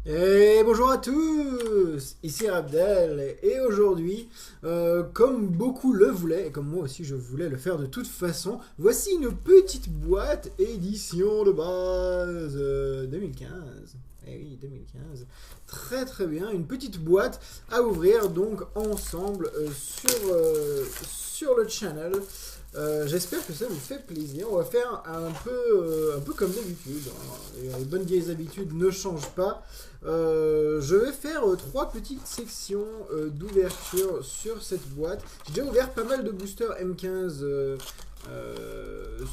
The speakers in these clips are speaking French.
Et bonjour à tous, ici Abdel, et aujourd'hui, comme beaucoup le voulaient, et comme moi aussi je voulais le faire de toute façon, voici une petite boîte édition de base 2015. Eh oui, 2015. Très très bien, une petite boîte à ouvrir donc ensemble sur le channel. J'espère que ça vous fait plaisir. On va faire un peu comme d'habitude, hein. Les bonnes vieilles habitudes ne changent pas. Je vais faire trois petites sections d'ouverture sur cette boîte. J'ai déjà ouvert pas mal de boosters M15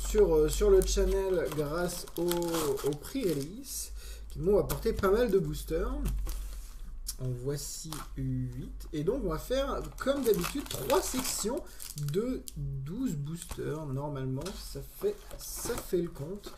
sur le channel grâce au prix-release qui m'ont apporté pas mal de boosters. En voici 8. Et donc on va faire comme d'habitude 3 sections de 12 boosters. Normalement ça fait le compte.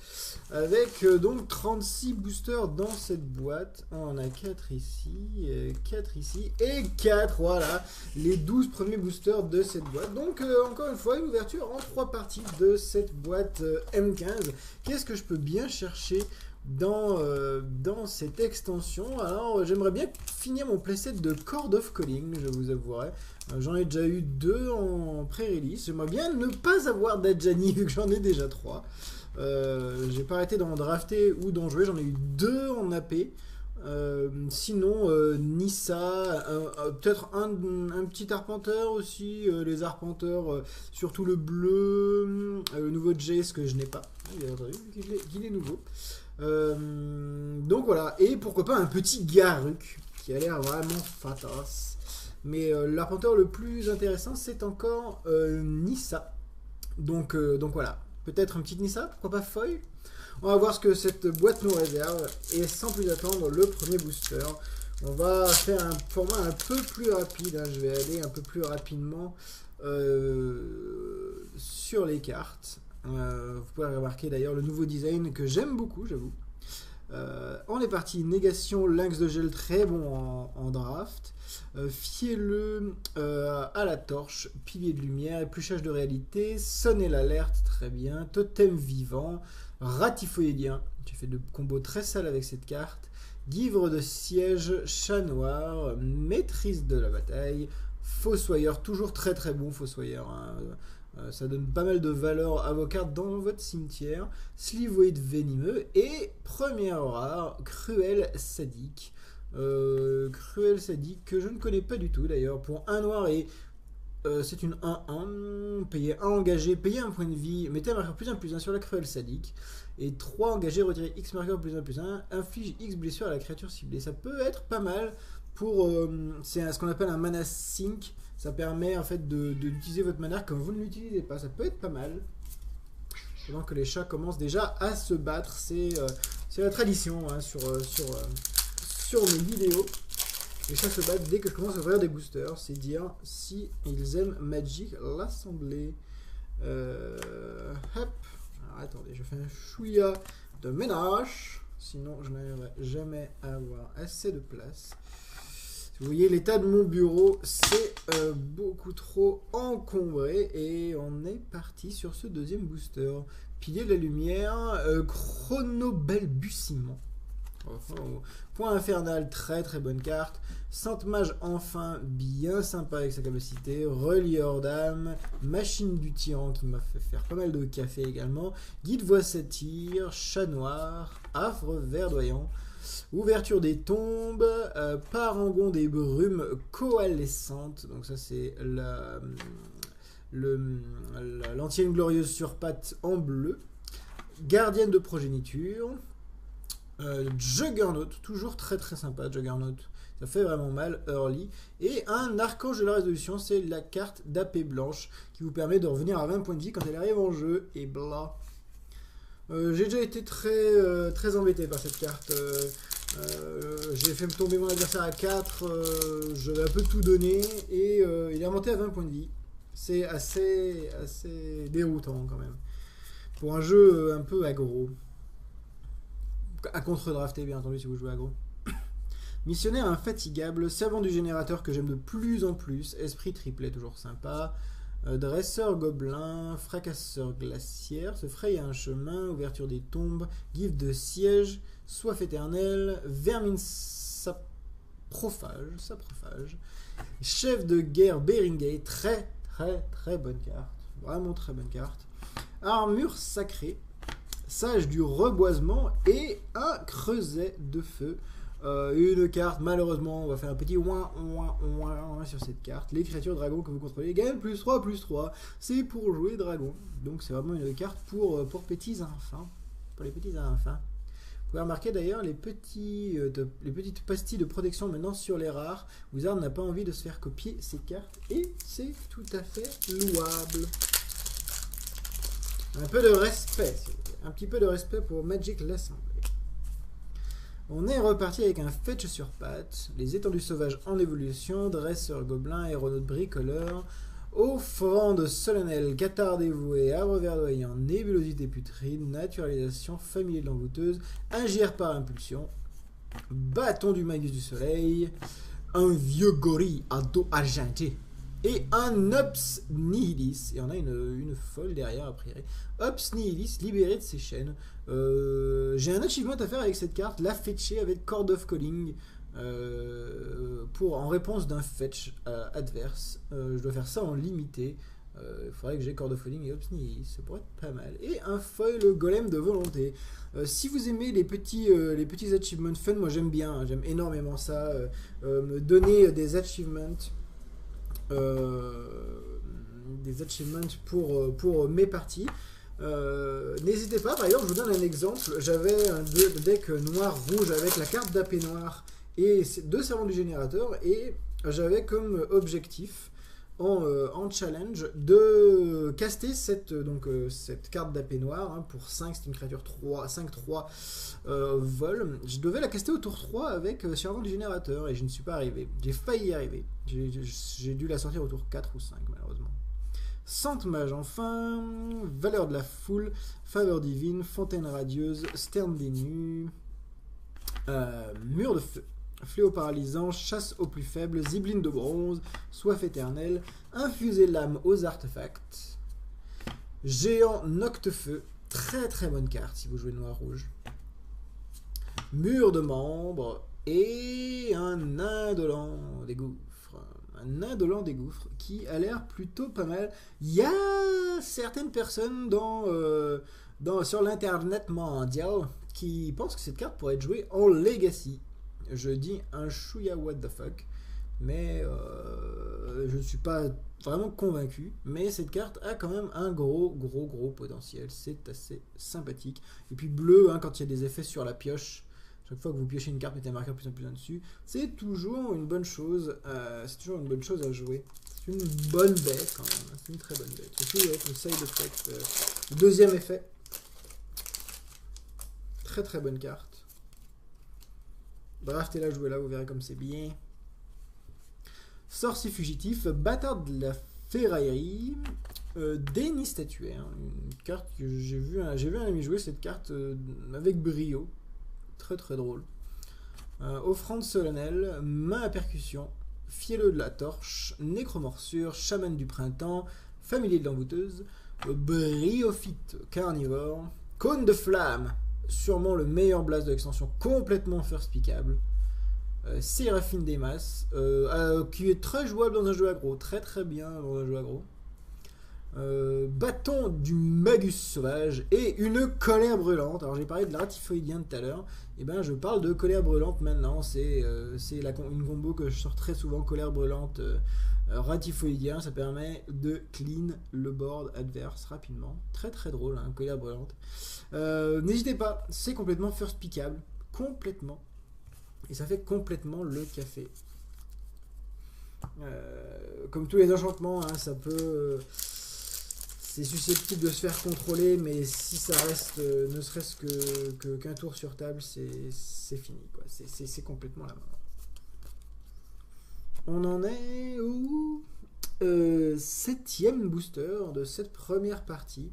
Avec donc 36 boosters dans cette boîte. On en a 4 ici, 4 ici et 4. Voilà les 12 premiers boosters de cette boîte. Donc encore une fois une ouverture en 3 parties de cette boîte M15. Qu'est-ce que je peux bien chercher dans cette extension? Alors j'aimerais bien finir mon playset de Chord of Calling, je vous avouerai. J'en ai déjà eu 2 en pré-release. J'aimerais bien ne pas avoir d'Adjani vu que j'en ai déjà 3. J'ai pas arrêté d'en drafter ou d'en jouer, j'en ai eu 2 en AP. Sinon, Nissa, peut-être un petit arpenteur aussi, les arpenteurs, surtout le bleu, le nouveau Jace que je n'ai pas. Bien entendu, qu'il est nouveau. Donc voilà, et pourquoi pas un petit Garruk qui a l'air vraiment fatas. Mais l'arpenteur le plus intéressant c'est encore Nissa. Donc voilà, peut-être un petit Nissa, pourquoi pas Foy. On va voir ce que cette boîte nous réserve. Et sans plus attendre, le premier booster. On va faire un format un peu plus rapide, hein. Je vais aller un peu plus rapidement sur les cartes. Vous pouvez remarquer d'ailleurs le nouveau design que j'aime beaucoup, j'avoue. On est parti, négation, lynx de gel, très bon en draft. Fielleux à la torche, pilier de lumière, épluchage de réalité, sonner l'alerte, très bien. Totem vivant, ratifoïdien, j'ai fait de combos très sales avec cette carte. Guivre de siège, chat noir, maîtrise de la bataille, fossoyeur, toujours très très bon fossoyeur, hein. Ça donne pas mal de valeur à vos cartes dans votre cimetière. Slivoid venimeux et première rare, cruel sadique. Cruel sadique que je ne connais pas du tout d'ailleurs. Pour un noir et c'est une 1-1. Payez 1 engagé, payez un point de vie, mettez un marqueur +1/+1 sur la cruel sadique. Et 3 engagés, retirez X marqueur +1/+1, inflige X blessure à la créature ciblée. Ça peut être pas mal pour. C'est ce qu'on appelle un mana sink. Ça permet en fait d'utiliser votre mana comme vous ne l'utilisez pas. Ça peut être pas mal. Pendant que les chats commencent déjà à se battre. C'est la tradition, hein, sur mes vidéos. Les chats se battent dès que je commence à ouvrir des boosters. C'est dire si ils aiment Magic l'Assemblée. Hop. Alors, attendez, je fais un chouïa de ménage. Sinon, je n'arriverai jamais à avoir assez de place. Vous voyez, l'état de mon bureau, c'est beaucoup trop encombré. Et on est parti sur ce deuxième booster. Pilier de la lumière, chronobalbutiement. Point infernal, très très bonne carte. Sainte Mage, enfin, bien sympa avec sa capacité. Relieur d'âme, machine du tyran qui m'a fait faire pas mal de café également. Guide voix satire, chat noir, affre verdoyant. Ouverture des tombes, parangon des brumes coalescentes. Donc ça c'est l'antienne glorieuse sur pattes en bleu. Gardienne de progéniture. Juggernaut, toujours très très sympa Juggernaut. Ça fait vraiment mal, early. Et un archange de la résolution, c'est la carte d'AP blanche qui vous permet de revenir à 20 points de vie quand elle arrive en jeu. Et bla. J'ai déjà été très, très embêté par cette carte. J'ai fait tomber mon adversaire à 4, je vais un peu tout donner et il est remonté à 20 points de vie. C'est assez déroutant quand même. Pour un jeu un peu aggro. À contre-drafter bien entendu si vous jouez aggro. Missionnaire infatigable, servant du générateur que j'aime de plus en plus, esprit triplet toujours sympa. Dresseur gobelin, fracasseur glaciaire, se fraye un chemin, ouverture des tombes, give de siège, soif éternelle, vermine saprophage, chef de guerre Beringay, très bonne carte, vraiment très bonne carte, armure sacrée, sage du reboisement et un creuset de feu. Une carte, malheureusement, on va faire un petit ouin sur cette carte. Les créatures dragon que vous contrôlez gagnent +3/+3. C'est pour jouer dragon. Donc c'est vraiment une carte pour petits enfants. Pour les petits enfants. Vous pouvez remarquer d'ailleurs les petites pastilles de protection maintenant sur les rares. Wizard n'a pas envie de se faire copier ces cartes et c'est tout à fait louable. Un peu de respect, s'il vous plaît. Un petit peu de respect pour Magic l'Assemblée. On est reparti avec un fetch sur pattes, les étendues sauvages en évolution, dresseur gobelin, aéronaute bricoleur, offrande solennelle, cathare dévoué, arbre verdoyant, nébulosité putride, naturalisation, familier de l'envoûteuse, agir par impulsion, bâton du magus du soleil, un vieux gorille à dos argenté et un Ops Nihilis. Et on a une folle derrière a priori. Ops Nihilis, libéré de ses chaînes. J'ai un achievement à faire avec cette carte, la fetcher avec Chord of Calling. En réponse d'un fetch adverse. Je dois faire ça en limité. Il faudrait que j'ai Chord of Calling et Ops Nihilis, ça pourrait être pas mal. Et un foil golem de volonté. Si vous aimez les petits achievements fun, moi j'aime bien, hein, j'aime énormément ça. Me donner des achievements. Pour mes parties. N'hésitez pas, par exemple, je vous donne un exemple. J'avais un deck noir-rouge avec la carte d'AP noir et 2 servants du générateur, et j'avais comme objectif en challenge de caster cette carte d'AP noir, hein, pour 5, c'est une créature 5-3 vol. Je devais la caster au tour 3 avec servant du générateur et je ne suis pas arrivé. J'ai failli y arriver. J'ai dû la sortir au tour 4 ou 5 malheureusement. Sante mage enfin, valeur de la foule, faveur divine, fontaine radieuse, sterne des nus, mur de feu, fléau paralysant, chasse aux plus faibles, zibeline de bronze, soif éternelle, infuser l'âme aux artefacts, géant noctefeu, très bonne carte si vous jouez noir-rouge, mur de membres et un indolent des gouffres. Un indolent des gouffres qui a l'air plutôt pas mal. Il y a certaines personnes sur l'internet mondial qui pensent que cette carte pourrait être jouée en Legacy. Je dis un chouïa what the fuck, mais je ne suis pas vraiment convaincu. Mais cette carte a quand même un gros potentiel. C'est assez sympathique. Et puis bleu, hein, quand il y a des effets sur la pioche. Chaque fois que vous piochez une carte, mettez un marqueur plus en dessus. C'est toujours une bonne chose. C'est toujours une bonne chose à jouer. C'est une bonne bête quand même. C'est une très bonne bête. Surtout avec le side effect. Le deuxième effet. Très bonne carte. Draftez-la, jouez-la, vous verrez comme c'est bien. Sorcier fugitif, bâtard de la ferraillerie, déni statuaire. Une carte que j'ai vu un ami jouer cette carte avec brio. Très drôle. Offrande solennelle, main à percussion, fielleux de la torche, nécromorsure, chaman du printemps, familier de l'embouteuse, bryophyte carnivore, cône de flamme, sûrement le meilleur blast de l'extension, complètement first pickable, séraphine des masses, qui est très jouable dans un jeu aggro, très bien dans un jeu aggro. Bâton du magus sauvage et une colère brûlante. Alors j'ai parlé de l'artifoïdien tout à l'heure, et ben je parle de colère brûlante maintenant. C'est une combo que je sors très souvent, colère brûlante, ratifoïdien. Ça permet de clean le board adverse rapidement. Très drôle, hein, colère brûlante. N'hésitez pas, c'est complètement first pickable, complètement, et ça fait complètement le café. Comme tous les enchantements, hein, ça peut c'est susceptible de se faire contrôler, mais si ça reste ne serait-ce qu'un tour sur table, c'est fini, quoi. C'est complètement la mort. On en est au 7e booster de cette première partie.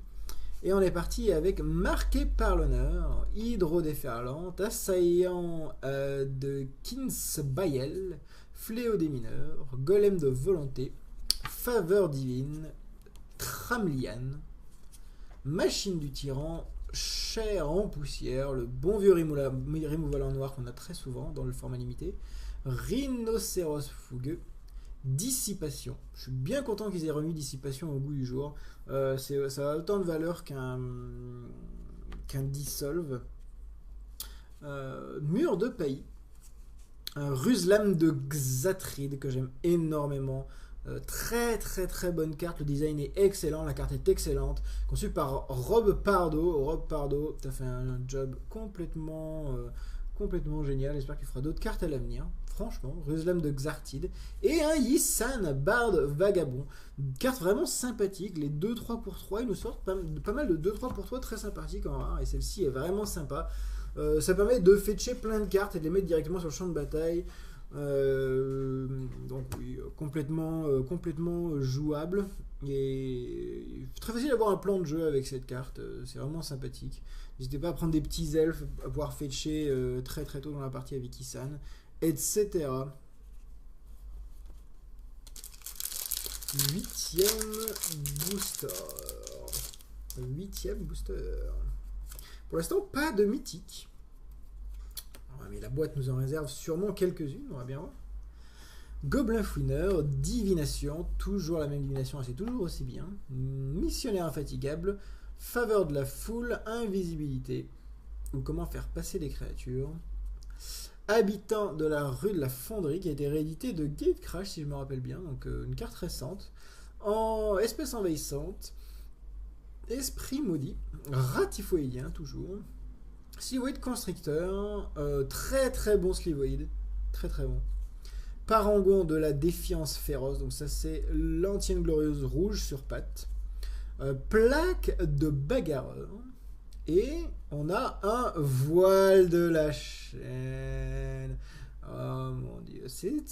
Et on est parti avec marqué par l'honneur, hydrodéferlante, assaillant de Kinsbayel, fléau des mineurs, golem de volonté, faveur divine, Tramlian, Machine du Tyran, Chair en poussière, le bon vieux removal en noir qu'on a très souvent dans le format limité, Rhinocéros fougueux, Dissipation. Je suis bien content qu'ils aient remis Dissipation au goût du jour. Ça a autant de valeur qu'un Dissolve. Mur de Paillis. Ruslam de Xatride que j'aime énormément. Très très très bonne carte, le design est excellent, la carte est excellente, conçue par Rob Pardo. Rob Pardo, tu as fait un job complètement génial, j'espère qu'il fera d'autres cartes à l'avenir. Franchement, Ruslam de Xartide. Et un Yissan Bard Vagabond. Une carte vraiment sympathique. Les 2-3 pour 3, ils nous sortent pas mal de 2-3 pour 3 très sympathiques en rare. Et celle-ci est vraiment sympa. Ça permet de fetcher plein de cartes et de les mettre directement sur le champ de bataille. Donc oui, complètement jouable. Et très facile d'avoir un plan de jeu avec cette carte. C'est vraiment sympathique. N'hésitez pas à prendre des petits elfes, à pouvoir fetcher très très tôt dans la partie avec Issan, etc. 8e booster. 8e booster. Pour l'instant, pas de mythique. Mais la boîte nous en réserve sûrement quelques-unes, on va bien voir. Gobelin Fouineur, Divination, toujours la même divination, c'est toujours aussi bien. Missionnaire infatigable, Faveur de la foule, Invisibilité, ou comment faire passer des créatures. Habitant de la rue de la Fonderie, qui a été réédité de Gatecrash, si je me rappelle bien, donc une carte récente. En espèce envahissante, Esprit maudit, Ratifoïdien, toujours. Slivoid Constrictor, très très bon Slivoid, très très bon. Parangon de la défiance féroce, donc ça c'est l'antienne glorieuse rouge sur pattes. Plaque de bagarreur. Et on a un voile de la chaîne. Oh mon dieu,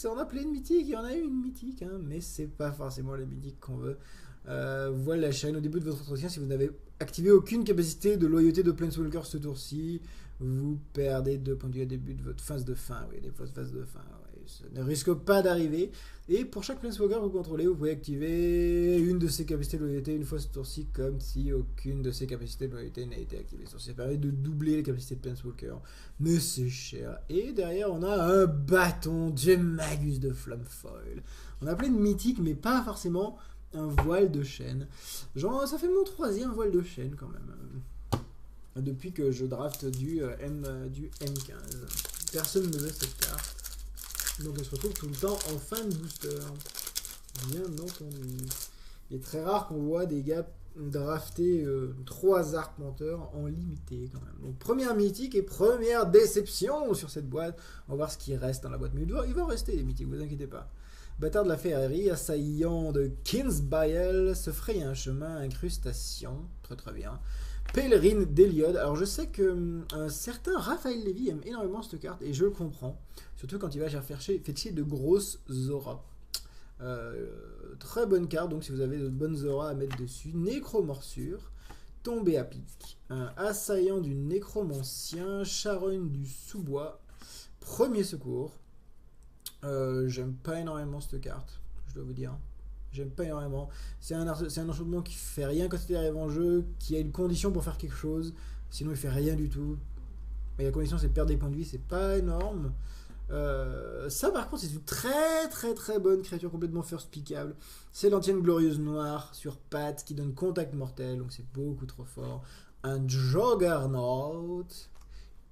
on a plein de mythiques, il y en a une mythique, hein, mais c'est pas forcément les mythiques qu'on veut. Voile de la chaîne, au début de votre entretien, si vous n'avez activé aucune capacité de loyauté de Planeswalker ce tour-ci, vous perdez 2 points de vie au début de votre phase de fin. Oui, des phases de fin, oui, ça ne risque pas d'arriver. Et pour chaque Planeswalker que vous contrôlez, vous pouvez activer une de ses capacités de loyauté une fois ce tour-ci, comme si aucune de ses capacités de loyauté n'a été activée. Ça permet de doubler les capacités de Planeswalker, mais c'est cher. Et derrière, on a un bâton de Magus de Flammefoil. On a plein de mythiques, mais pas forcément un voile de chaîne. Genre, ça fait mon 3e voile de chaîne quand même. Depuis que je draft du M15. Personne ne veut cette carte. Donc elle se retrouve tout le temps en fin de booster. Bien entendu. Il est très rare qu'on voit des gars drafter 3 arpenteurs en limité quand même. Donc première mythique et première déception sur cette boîte. On va voir ce qui reste dans la boîte. Mais il va rester les mythiques, vous inquiétez pas. Bâtard de la Ferrerie, assaillant de Kinsbael, se fraye un chemin, incrustation, très très bien. Pèlerine d'Eliod, alors je sais que un certain Raphaël Lévy aime énormément cette carte, et je le comprends, surtout quand il va fetcher de grosses auras. Très bonne carte, donc si vous avez de bonnes auras à mettre dessus. Nécromorsure, tombée à pic, assaillant du nécromancien, charogne du sous-bois, premier secours. J'aime pas énormément cette carte, je dois vous dire. J'aime pas énormément. C'est un enchantement qui fait rien quand il arrive en jeu, qui a une condition pour faire quelque chose, sinon il fait rien du tout. Mais la condition c'est de perdre des points de vie, c'est pas énorme. Ça par contre c'est une très très très bonne créature complètement first pickable. C'est l'antienne glorieuse noire sur pattes qui donne contact mortel, donc c'est beaucoup trop fort. Un Juggernaut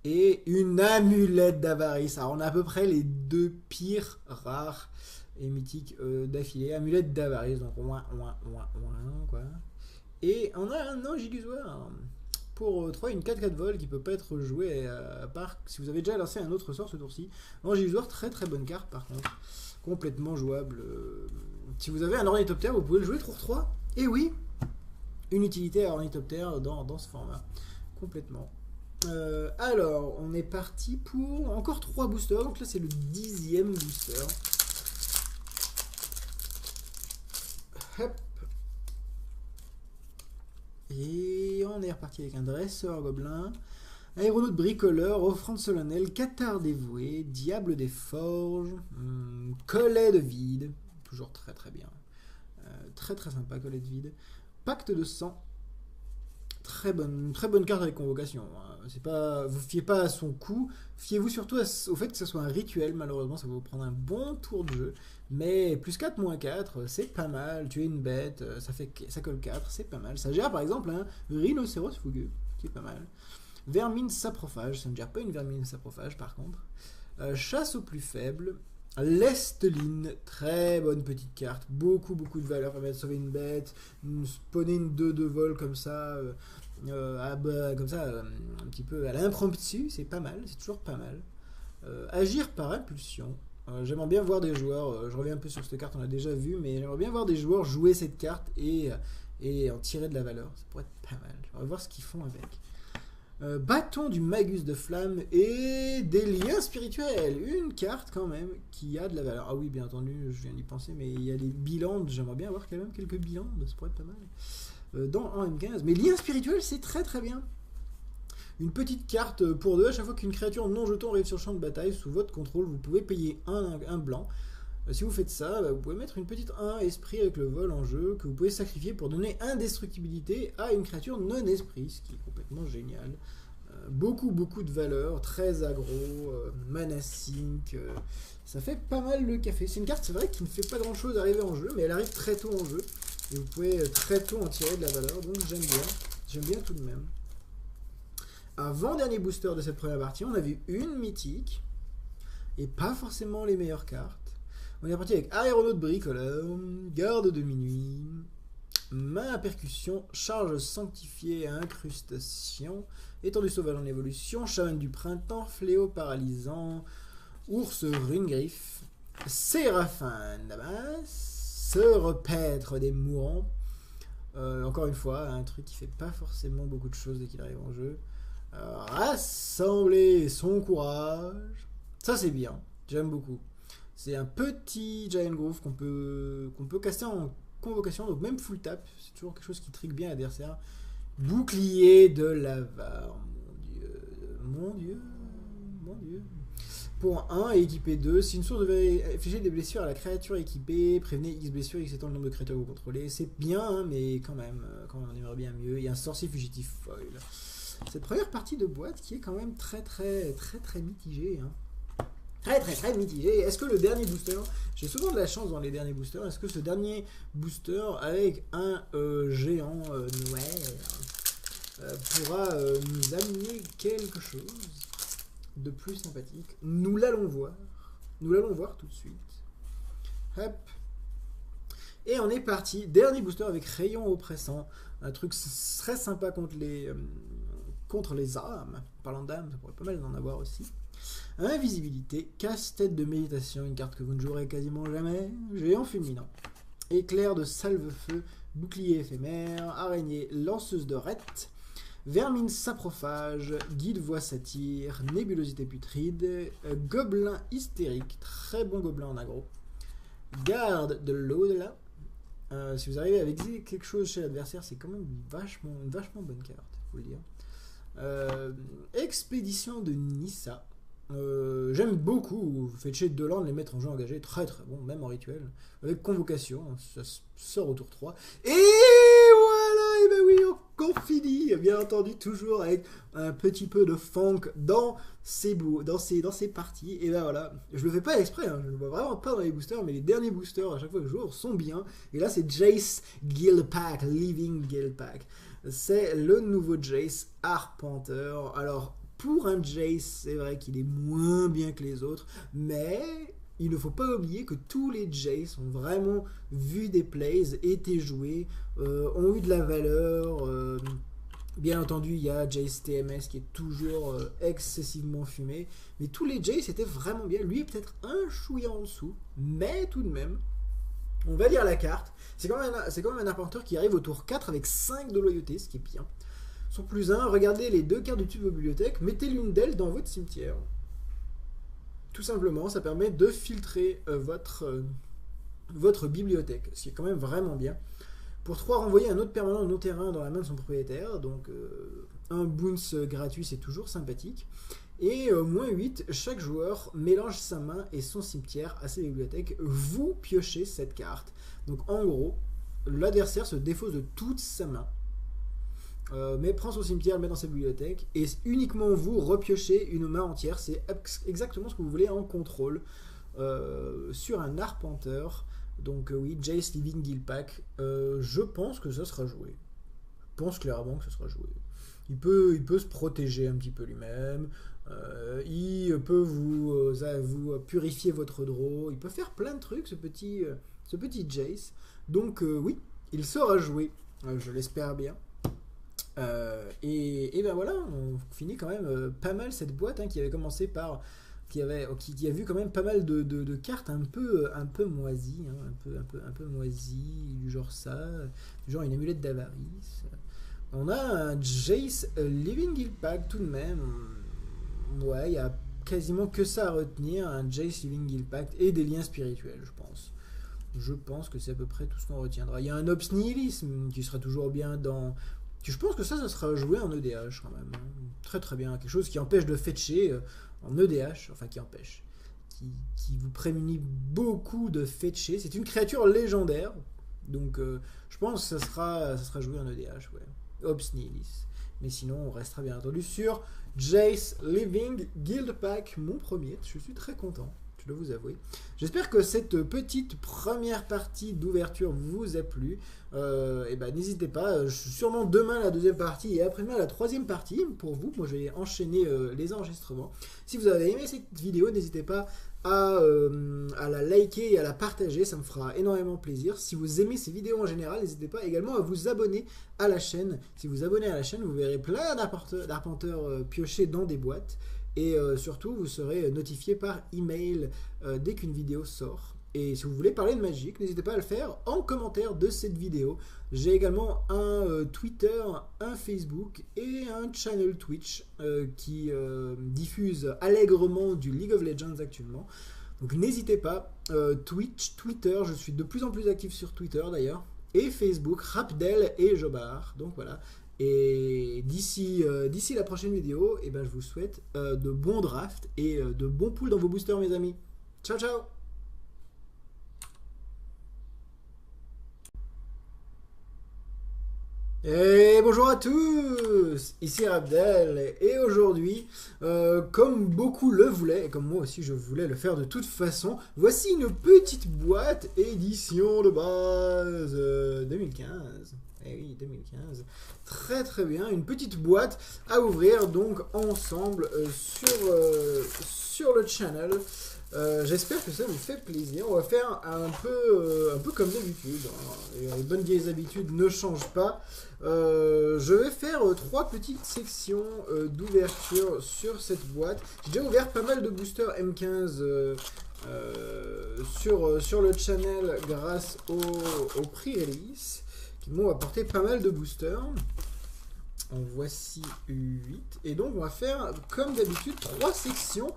et une amulette d'avarice. Alors on a à peu près les 2 pires rares et mythiques d'affilée. Amulette d'avarice, donc quoi. Et on a un ange illusoire. Pour 3, une 4-4 vol qui peut pas être jouée à part si vous avez déjà lancé un autre sort ce tour-ci. Ange illusoire, très très bonne carte par contre. Complètement jouable. Si vous avez un ornithoptère, vous pouvez le jouer tour 3. Et oui, une utilité à ornithoptère dans ce format. Complètement. Alors, on est parti pour encore 3 boosters. Donc là, c'est le 10e booster. Hop. Et on est reparti avec un dresseur gobelin, aéronaute bricoleur, offrande solennelle, cathare dévoué, diable des forges, collet de vide, toujours très très bien, très très sympa collet de vide, Pacte de sang. Très bonne carte avec convocation. C'est pas, vous fiez pas à son coup, fiez-vous surtout au fait que ce soit un rituel. Malheureusement, ça va vous prendre un bon tour de jeu. Mais plus 4, moins 4, c'est pas mal. Tuer une bête, ça colle 4, c'est pas mal. Ça gère par exemple un rhinocéros fougueux, qui est pas mal. Vermine saprophage, ça ne gère pas une vermine saprophage par contre. Chasse au plus faible. L'Esteline, très bonne petite carte, beaucoup de valeur, permet de sauver une bête, spawner une 2 de vol comme ça, un petit peu à l'impromptu, c'est pas mal, c'est toujours pas mal. Agir par impulsion, j'aimerais bien voir des joueurs, je reviens un peu sur cette carte, on l'a déjà vu, mais j'aimerais bien voir des joueurs jouer cette carte et en tirer de la valeur, ça pourrait être pas mal, j'aimerais voir ce qu'ils font avec. Bâton du Magus de Flamme et des liens spirituels. Une carte quand même qui a de la valeur. Ah oui, bien entendu, je viens d'y penser, mais il y a les bilans. J'aimerais bien avoir quand même quelques bilans, ça pourrait être pas mal. Dans un M15. Mais liens spirituels, c'est très bien. Une petite carte pour 2. À chaque fois qu'une créature non jeton arrive sur le champ de bataille sous votre contrôle, vous pouvez payer un blanc. Si vous faites ça, vous pouvez mettre une petite 1 esprit avec le vol en jeu que vous pouvez sacrifier pour donner indestructibilité à une créature non esprit, ce qui est complètement génial. Beaucoup de valeur, très aggro, mana sync, ça fait pas mal le café. C'est une carte, c'est vrai, qui ne fait pas grand chose arriver en jeu, mais elle arrive très tôt en jeu et vous pouvez très tôt en tirer de la valeur, donc j'aime bien tout de même. Avant-dernier booster de cette première partie, on a vu une mythique et pas forcément les meilleures cartes. On est parti avec aéronaute bricoleur, garde de minuit, main à percussion, charge sanctifiée à incrustation, étendue sauvage en évolution, chaman du printemps, fléau paralysant, ours rune-griffe, séraphin damas, se repaître des mourants. Encore une fois, un truc qui fait pas forcément beaucoup de choses dès qu'il arrive en jeu. Rassembler son courage, ça c'est bien, j'aime beaucoup. C'est un petit Giant Growth qu'on peut caster en convocation, donc même full tap, c'est toujours quelque chose qui trigue bien l'adversaire. Bouclier de l'avare, mon dieu. Pour 1 et équipé 2, si une source devait infliger des blessures à la créature équipée, prévenez X blessures X étant le nombre de créatures que vous contrôlez. C'est bien, hein, mais quand même, on aimerait bien mieux. Il y a un sorcier fugitif foil. Cette première partie de boîte qui est quand même très mitigée, hein. Très mitigé. Est-ce que le dernier booster, j'ai souvent de la chance dans les derniers boosters, est-ce que ce dernier booster avec un géant noir pourra nous amener quelque chose de plus sympathique? Nous l'allons voir tout de suite. Hop. Et on est parti, dernier booster avec rayon oppressant, un truc très sympa contre les âmes. Parlant d'âmes, ça pourrait pas mal d'en avoir aussi. Invisibilité, casse-tête de méditation, une carte que vous ne jouerez quasiment jamais, géant fulminant, éclair de salve-feu, bouclier éphémère, araignée lanceuse de rette, vermine saprophage, guide voix satire, nébulosité putride, gobelin hystérique, très bon gobelin en aggro, garde de l'au-delà. Si vous arrivez à exiler quelque chose chez l'adversaire, c'est quand même une vachement bonne carte, faut le dire. Expédition de Nissa. J'aime beaucoup, vous faites chez Deland les mettre en jeu engagé, très bon, même en rituel, avec convocation, ça sort au tour 3, et voilà, et ben oui, on finit, bien entendu, toujours avec un petit peu de funk dans ces parties, et ben voilà, je le fais pas exprès, hein, je le vois vraiment pas dans les boosters, mais les derniers boosters, à chaque fois que je joue, sont bien, et là c'est Jace Guildpact, Living Guildpact, c'est le nouveau Jace Arpenteur. Alors, pour un Jace, c'est vrai qu'il est moins bien que les autres, mais il ne faut pas oublier que tous les Jace ont vraiment vu des plays, été joués, ont eu de la valeur. Bien entendu, il y a Jace TMS qui est toujours excessivement fumé, mais tous les Jace étaient vraiment bien. Lui est peut-être un chouïa en dessous, mais tout de même, on va lire la carte. C'est quand même un arpenteur qui arrive au tour 4 avec 5 de loyauté, ce qui est bien. Sur plus 1, regardez les 2 cartes du dessus de vos bibliothèques, mettez l'une d'elles dans votre cimetière. Tout simplement, ça permet de filtrer votre bibliothèque, ce qui est quand même vraiment bien. Pour 3, renvoyer un autre permanent non terrain dans la main de son propriétaire, donc un bounce gratuit, c'est toujours sympathique. Et moins 8, chaque joueur mélange sa main et son cimetière à ses bibliothèques. Vous piochez cette carte. Donc en gros, l'adversaire se défausse de toute sa main, mais prend son cimetière, le met dans sa bibliothèque, et uniquement vous repiochez une main entière. C'est exactement ce que vous voulez en contrôle sur un arpenteur. Donc oui, Jace Living Guildpact, je pense que ça sera joué. Je pense clairement que ça sera joué. Il peut se protéger un petit peu lui-même. Il peut vous purifier votre draw. Il peut faire plein de trucs, ce petit Jace. Donc oui, il sera joué. Je l'espère bien. Et ben voilà, on finit quand même pas mal cette boîte qui avait commencé par... Qui a vu quand même pas mal de cartes un peu moisies, un peu moisies, du genre ça, du genre une amulette d'avarice. On a un Jace Living Guildpact tout de même. Ouais, il y a quasiment que ça à retenir, un Jace Living Guildpact et des liens spirituels, je pense. Je pense que c'est à peu près tout ce qu'on retiendra. Il y a un Ops Nihilisme qui sera toujours bien dans... Je pense que ça sera joué en EDH quand même. Très très bien. Quelque chose qui empêche de fetcher en EDH, enfin qui empêche. Qui vous prémunit beaucoup de fetcher. C'est une créature légendaire. Donc je pense que ça sera joué en EDH. Ouais. Ops Nihilis. Mais sinon, on restera bien entendu sur Jace Living Guildpact, mon premier. Je suis très content, je dois vous avouer. J'espère que cette petite première partie d'ouverture vous a plu. Et ben, n'hésitez pas, sûrement demain la deuxième partie et après-demain la troisième partie pour vous. Moi, je vais enchaîner les enregistrements. Si vous avez aimé cette vidéo, n'hésitez pas à la liker et à la partager, ça me fera énormément plaisir. Si vous aimez ces vidéos en général, n'hésitez pas également à vous abonner à la chaîne. Si vous abonnez à la chaîne, vous verrez plein d'arpenteurs piochés dans des boîtes. Et surtout, vous serez notifié par email dès qu'une vidéo sort. Et si vous voulez parler de Magic, n'hésitez pas à le faire en commentaire de cette vidéo. J'ai également un Twitter, un Facebook et un channel Twitch qui diffuse allègrement du League of Legends actuellement. Donc n'hésitez pas, Twitch, Twitter, je suis de plus en plus actif sur Twitter d'ailleurs, et Facebook, Rapdel et Jobard. Donc voilà. Et d'ici la prochaine vidéo, eh ben, je vous souhaite de bons drafts et de bons pools dans vos boosters, mes amis. Ciao, ciao! Et bonjour à tous, ici Abdel, et aujourd'hui, comme beaucoup le voulaient, et comme moi aussi je voulais le faire de toute façon, voici une petite boîte édition de base 2015. Eh oui, 2015. Très très bien, une petite boîte à ouvrir donc ensemble sur le channel. J'espère que ça vous fait plaisir. On va faire un peu comme d'habitude. Les bonnes vieilles habitudes ne changent pas. Je vais faire 3 petites sections d'ouverture sur cette boîte. J'ai déjà ouvert pas mal de boosters M15 sur le channel grâce au prix-release qui m'ont apporté pas mal de boosters. En voici 8. Et donc, on va faire, comme d'habitude, 3 sections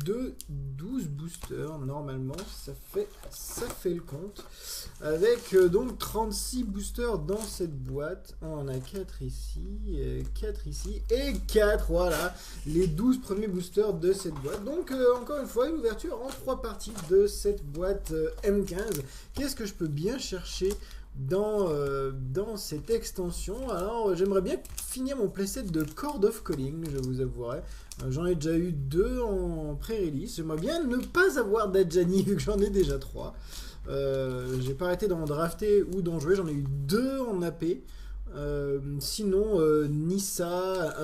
de 12 boosters. Normalement, ça fait le compte. Avec donc 36 boosters dans cette boîte. On en a 4 ici, 4 ici et 4. Voilà, les 12 premiers boosters de cette boîte. Donc, encore une fois, une ouverture en 3 parties de cette boîte M15. Qu'est-ce que je peux bien chercher dans cette extension? Alors j'aimerais bien finir mon playset de Chord of Calling, je vous avouerai. J'en ai déjà eu 2 en pré-release. J'aimerais bien ne pas avoir d'Adjani vu que j'en ai déjà 3. J'ai pas arrêté d'en drafter ou d'en jouer, j'en ai eu 2 en AP. Sinon Nissa,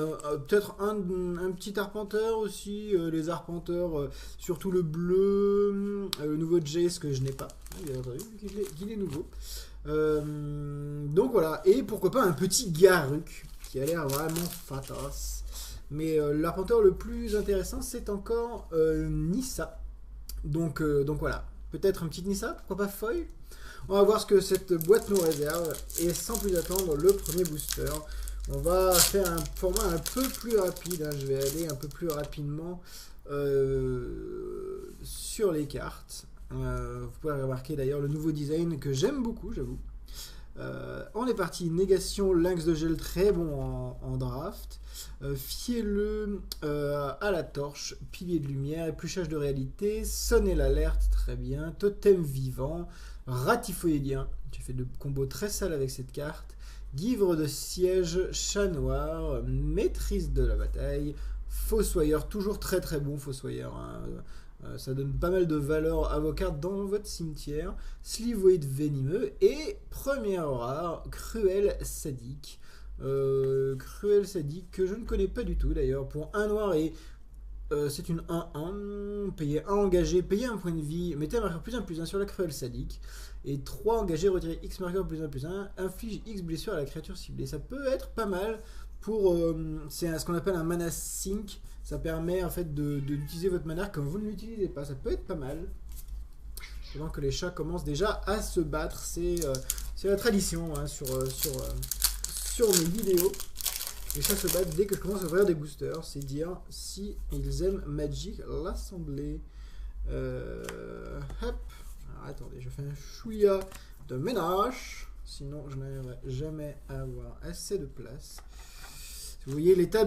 peut-être un petit arpenteur aussi, les arpenteurs, surtout le bleu, le nouveau Jace que je n'ai pas, bien entendu, qu'il est nouveau. Donc voilà, et pourquoi pas un petit Garruk qui a l'air vraiment fatas. Mais l'arpenteur le plus intéressant c'est encore Nissa. Donc voilà, peut-être un petit Nissa, pourquoi pas Foil. On va voir ce que cette boîte nous réserve. Et sans plus attendre, le premier booster. On va faire un format un peu plus rapide. Je vais aller un peu plus rapidement sur les cartes. Vous pouvez remarquer d'ailleurs le nouveau design que j'aime beaucoup, j'avoue. On est parti. Négation, lynx de gel, très bon en draft. Fielleux à la torche, pilier de lumière, épluchage de réalité, sonner l'alerte, très bien. Totem vivant, ratifoïdien. J'ai fait 2 combos très sales avec cette carte. Guivre de siège, chat noir, maîtrise de la bataille, fossoyeur, toujours très très bon fossoyeur. Hein. Ça donne pas mal de valeur à vos cartes dans votre cimetière. Slivoid venimeux et première rare, cruel sadique. Cruel sadique que je ne connais pas du tout d'ailleurs. Pour 1 noir et c'est une 1-1. Payez 1 engagé, payez 1 point de vie, mettez un marqueur +1/+1 sur la cruel sadique. Et 3 engagés, retirez X marqueur +1/+1, inflige X blessure à la créature ciblée. Ça peut être pas mal pour. C'est ce qu'on appelle un mana sink. Ça permet en fait d'utiliser votre mana comme vous ne l'utilisez pas. Ça peut être pas mal. Pendant que les chats commencent déjà à se battre. C'est la tradition hein, sur mes vidéos. Les chats se battent dès que je commence à ouvrir des boosters. C'est dire si ils aiment Magic l'Assemblée. Hop. Alors, attendez, je fais un chouïa de ménage. Sinon, je n'arriverai jamais à avoir assez de place. Vous voyez, les tables